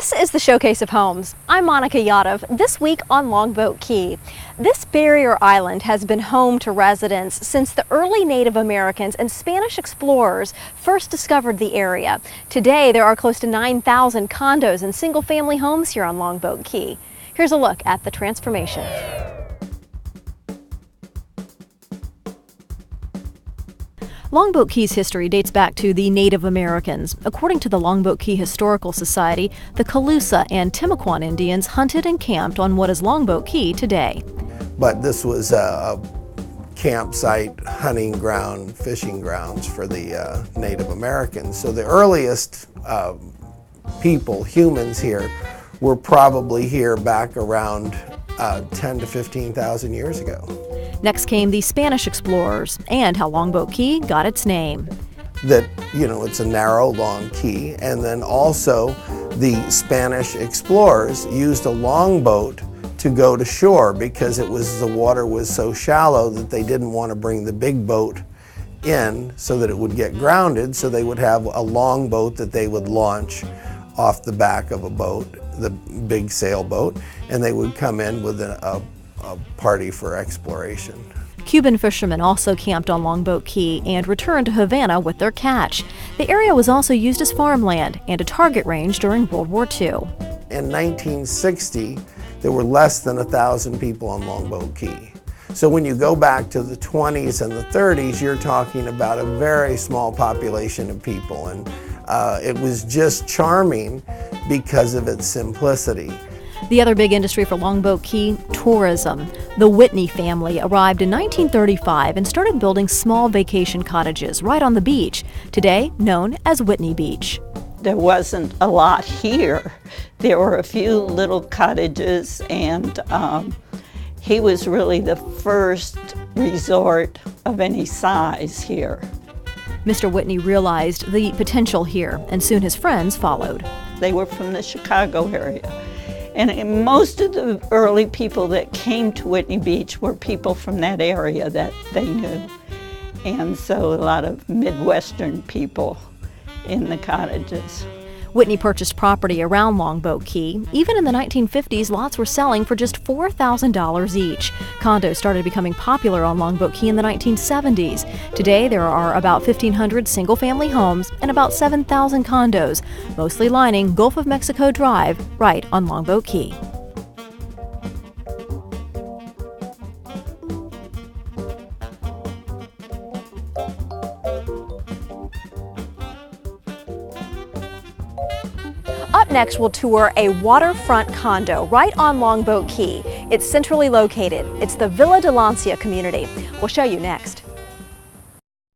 This is the Showcase of Homes. I'm Monica Yadov. This week on Longboat Key. This barrier island has been home to residents since the early Native Americans and Spanish explorers first discovered the area. Today there are close to 9,000 condos and single-family homes here on Longboat Key. Here's a look at the transformation. Longboat Key's history dates back to the Native Americans. According to the Longboat Key Historical Society, the Calusa and Timucuan Indians hunted and camped on what is Longboat Key today. But this was a campsite, hunting ground, fishing grounds for the Native Americans. So the earliest people, humans here, were probably here back around 10 to 15,000 years ago. Next came the Spanish explorers and how Longboat Key got its name. That, you know, it's a narrow, long key, and then also the Spanish explorers used a longboat to go to shore because the water was so shallow that they didn't want to bring the big boat in so that it would get grounded, so they would have a longboat that they would launch off the back of a boat, the big sailboat, and they would come in with a party for exploration. Cuban fishermen also camped on Longboat Key and returned to Havana with their catch. The area was also used as farmland and a target range during World War II. In 1960, there were less than 1,000 people on Longboat Key. So when you go back to the 20s and the 30s, you're talking about a very small population of people, and it was just charming because of its simplicity. The other big industry for Longboat Key, tourism. The Whitney family arrived in 1935 and started building small vacation cottages right on the beach, today known as Whitney Beach. There wasn't a lot here. There were a few little cottages, and he was really the first resort of any size here. Mr. Whitney realized the potential here, and soon his friends followed. They were from the Chicago area. And most of the early people that came to Whitney Beach were people from that area that they knew. And so a lot of Midwestern people in the cottages. Whitney purchased property around Longboat Key. Even in the 1950s, lots were selling for just $4,000 each. Condos started becoming popular on Longboat Key in the 1970s. Today, there are about 1,500 single-family homes and about 7,000 condos, mostly lining Gulf of Mexico Drive, right on Longboat Key. Up next, we'll tour a waterfront condo right on Longboat Key. It's centrally located. It's the Villa de Lancia community. We'll show you next.